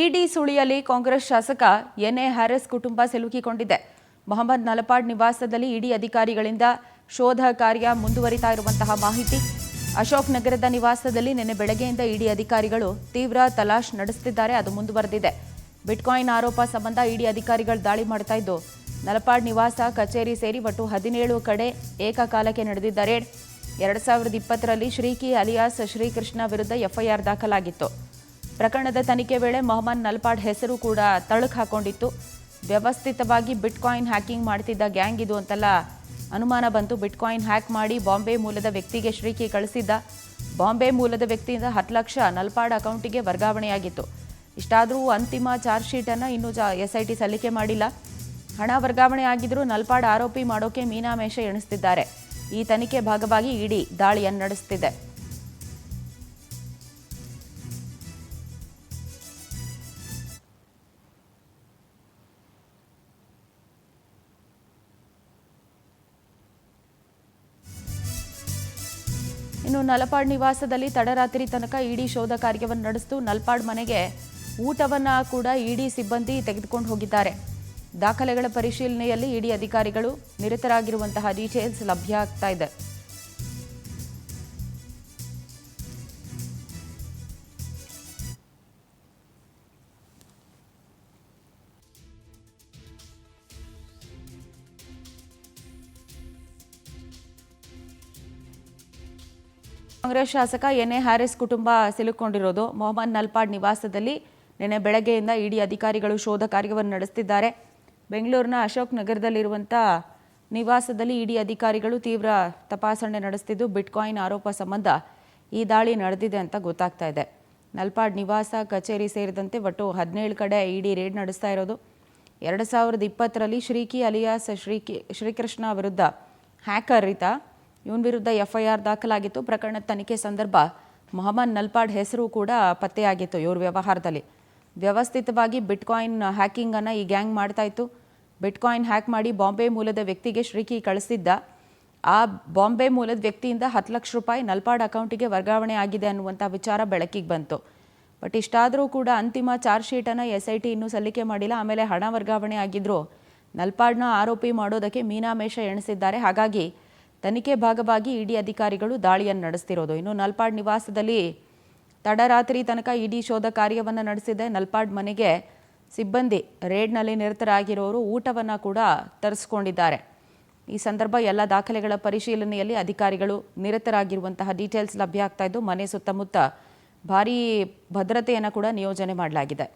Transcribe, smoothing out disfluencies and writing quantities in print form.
ಇಡಿ ಸುಳಿಯಲ್ಲಿ ಕಾಂಗ್ರೆಸ್ ಶಾಸಕ N A Harris ಕುಟುಂಬ ಸಿಲುಕಿಕೊಂಡಿದೆ. ಮೊಹಮ್ಮದ್ ನಲಪಾಡ್ ನಿವಾಸದಲ್ಲಿ ಇಡಿ ಅಧಿಕಾರಿಗಳಿಂದ ಶೋಧ ಕಾರ್ಯ ಮುಂದುವರಿತಾ ಇರುವಂತಹ ಮಾಹಿತಿ. ಅಶೋಕ್ ನಗರದ ನಿವಾಸದಲ್ಲಿ ನಿನ್ನೆ ಬೆಳಗ್ಗೆಯಿಂದ ಇಡಿ ಅಧಿಕಾರಿಗಳು ತೀವ್ರ ತಲಾಶ್ ನಡೆಸುತ್ತಿದ್ದಾರೆ. ಅದು ಮುಂದುವರೆದಿದೆ. ಬಿಟ್ಕಾಯಿನ್ ಆರೋಪ ಸಂಬಂಧ ಇಡಿ ಅಧಿಕಾರಿಗಳು ದಾಳಿ ಮಾಡ್ತಾ ಇದ್ದು ನಲಪಾಡ್ ನಿವಾಸ, ಕಚೇರಿ ಸೇರಿ ಒಟ್ಟು 17 ಕಡೆ ಏಕಕಾಲಕ್ಕೆ ನಡೆದಿದ್ದ ರೇಡ್. 2020ರಲ್ಲಿ ಶ್ರೀಕಿ ಅಲಿಯಾಸ್ ಶ್ರೀಕೃಷ್ಣ ವಿರುದ್ಧ ಎಫ್ಐಆರ್ ದಾಖಲಾಗಿತ್ತು. ಪ್ರಕರಣದ ತನಿಖೆ ವೇಳೆ ಮೊಹಮ್ಮದ್ ನಲಪಾಡ್ ಹೆಸರು ಕೂಡ ತಳುಕು ಹಾಕೊಂಡಿತ್ತು. ವ್ಯವಸ್ಥಿತವಾಗಿ ಬಿಟ್ಕಾಯಿನ್ ಹ್ಯಾಕಿಂಗ್ ಮಾಡ್ತಿದ್ದ ಗ್ಯಾಂಗ್ ಇದು ಅಂತೆಲ್ಲ ಅನುಮಾನ ಬಂತು. ಬಿಟ್ಕಾಯಿನ್ ಹ್ಯಾಕ್ ಮಾಡಿ ಬಾಂಬೆ ಮೂಲದ ವ್ಯಕ್ತಿಗೆ ಶ್ರೀಕಿ ಕಳಿಸಿದ್ದ. ಬಾಂಬೆ ಮೂಲದ ವ್ಯಕ್ತಿಯಿಂದ 10 ಲಕ್ಷ ನಲಪಾಡ್ ಅಕೌಂಟಿಗೆ ವರ್ಗಾವಣೆಯಾಗಿತ್ತು. ಇಷ್ಟಾದರೂ ಅಂತಿಮ ಚಾರ್ಜ್ ಶೀಟನ್ನು ಇನ್ನೂ ಎಸ್ಐಟಿ ಸಲ್ಲಿಕೆ ಮಾಡಿಲ್ಲ. ಹಣ ವರ್ಗಾವಣೆ ಆಗಿದ್ರೂ ನಲಪಾಡ್ ಆರೋಪಿ ಮಾಡೋಕೆ ಮೀನಾಮೇಷ ಎಣಿಸ್ತಿದ್ದಾರೆ. ಈ ತನಿಖೆ ಭಾಗವಾಗಿ ಇಡಿ ದಾಳಿಯನ್ನು ನಡೆಸುತ್ತಿದೆ. ಇನ್ನು ನಲಪಾಡ್ ನಿವಾಸದಲ್ಲಿ ತಡರಾತ್ರಿ ತನಕ ಇಡಿ ಶೋಧ ಕಾರ್ಯವನ್ನು ನಡೆಸಿತು. ನಲಪಾಡ್ ಮನೆಗೆ ಊಟವನ್ನ ಕೂಡ ಇಡಿ ಸಿಬ್ಬಂದಿ ತೆಗೆದುಕೊಂಡು ಹೋಗಿದ್ದಾರೆ. ದಾಖಲೆಗಳ ಪರಿಶೀಲನೆಯಲ್ಲಿ ಇಡಿ ಅಧಿಕಾರಿಗಳು ನಿರತರಾಗಿರುವಂತಹ ಡೀಟೇಲ್ಸ್ ಲಭ್ಯ ಆಗ್ತಾ ಇದೆ. ಕಾಂಗ್ರೆಸ್ ಶಾಸಕ ಎನ್ಎ ಹ್ಯಾರಿಸ್ ಕುಟುಂಬ ಸಿಲುಕೊಂಡಿರೋದು ಮೊಹಮ್ಮದ್ ನಲಪಾಡ್ ನಿವಾಸದಲ್ಲಿ ನಿನ್ನೆ ಬೆಳಗ್ಗೆಯಿಂದ ಇಡಿ ಅಧಿಕಾರಿಗಳು ಶೋಧ ಕಾರ್ಯವನ್ನು ನಡೆಸುತ್ತಿದ್ದಾರೆ. ಬೆಂಗಳೂರಿನ ಅಶೋಕ್ ನಗರದಲ್ಲಿರುವಂಥ ನಿವಾಸದಲ್ಲಿ ಇಡಿ ಅಧಿಕಾರಿಗಳು ತೀವ್ರ ತಪಾಸಣೆ ನಡೆಸುತ್ತಿದ್ದು ಬಿಟ್ಕಾಯಿನ್ ಆರೋಪ ಸಂಬಂಧ ಈ ದಾಳಿ ನಡೆದಿದೆ ಅಂತ ಗೊತ್ತಾಗ್ತಾ ಇದೆ. ನಲಪಾಡ್ ನಿವಾಸ, ಕಚೇರಿ ಸೇರಿದಂತೆ ಒಟ್ಟು 17 ಕಡೆ ಇಡಿ ರೇಡ್ ನಡೆಸ್ತಾ ಇರೋದು. 2020ರಲ್ಲಿ ಶ್ರೀಕಿ ಅಲಿಯಾಸ್ ಶ್ರೀಕೃಷ್ಣ ವಿರುದ್ಧ ಹ್ಯಾಕರ್ ಈತ, ಇವನ ವಿರುದ್ಧ ಎಫ್ಐಆರ್ ದಾಖಲಾಗಿತ್ತು. ಪ್ರಕರಣದ ತನಿಖೆ ಸಂದರ್ಭ ಮೊಹಮ್ಮದ್ ನಲಪಾಡ್ ಹೆಸರು ಕೂಡ ಪತ್ತೆಯಾಗಿತ್ತು. ಇವ್ರ ವ್ಯವಹಾರದಲ್ಲಿ ವ್ಯವಸ್ಥಿತವಾಗಿ ಬಿಟ್ಕಾಯಿನ್ ಹ್ಯಾಕಿಂಗನ್ನು ಈ ಗ್ಯಾಂಗ್ ಮಾಡ್ತಾ ಇತ್ತು. ಬಿಟ್ಕಾಯಿನ್ ಹ್ಯಾಕ್ ಮಾಡಿ ಬಾಂಬೆ ಮೂಲದ ವ್ಯಕ್ತಿಗೆ ಶ್ರೀಕಿ ಕಳಿಸಿದ್ದ. ಆ ಬಾಂಬೆ ಮೂಲದ ವ್ಯಕ್ತಿಯಿಂದ 10 ಲಕ್ಷ ರೂಪಾಯಿ ನಲಪಾಡ್ ಅಕೌಂಟಿಗೆ ವರ್ಗಾವಣೆ ಆಗಿದೆ ಅನ್ನುವಂಥ ವಿಚಾರ ಬೆಳಕಿಗೆ ಬಂತು. ಬಟ್ ಇಷ್ಟಾದರೂ ಕೂಡ ಅಂತಿಮ ಚಾರ್ಜ್ ಶೀಟನ್ನು ಎಸ್ಐಟಿ ಇನ್ನೂ ಸಲ್ಲಿಕೆ ಮಾಡಿಲ್ಲ. ಆಮೇಲೆ ಹಣ ವರ್ಗಾವಣೆ ಆಗಿದ್ದರೂ ನಲಪಾಡ್ನ ಆರೋಪಿ ಮಾಡೋದಕ್ಕೆ ಮೀನಾಮೇಷ ಎಣಿಸಿದ್ದಾರೆ. ಹಾಗಾಗಿ ತನಿಖೆ ಭಾಗವಾಗಿ ಇಡಿ ಅಧಿಕಾರಿಗಳು ದಾಳಿಯನ್ನು ನಡೆಸ್ತಿರೋದು. ಇನ್ನು ನಲಪಾಡ್ ನಿವಾಸದಲ್ಲಿ ತಡರಾತ್ರಿ ತನಕ ಇಡಿ ಶೋಧ ಕಾರ್ಯವನ್ನು ನಡೆಸಿದೆ. ನಲಪಾಡ್ ಮನೆಗೆ ಸಿಬ್ಬಂದಿ ರೇಡ್ನಲ್ಲಿ ನಿರತರಾಗಿರೋರು ಊಟವನ್ನು ಕೂಡ ತರಿಸ್ಕೊಂಡಿದ್ದಾರೆ. ಈ ಸಂದರ್ಭ ಎಲ್ಲ ದಾಖಲೆಗಳ ಪರಿಶೀಲನೆಯಲ್ಲಿ ಅಧಿಕಾರಿಗಳು ನಿರತರಾಗಿರುವಂತಹ ಡೀಟೇಲ್ಸ್ ಲಭ್ಯ ಆಗ್ತಾ ಇದ್ದು ಮನೆ ಸುತ್ತಮುತ್ತ ಭಾರೀ ಭದ್ರತೆಯನ್ನು ಕೂಡ ನಿಯೋಜನೆ ಮಾಡಲಾಗಿದೆ.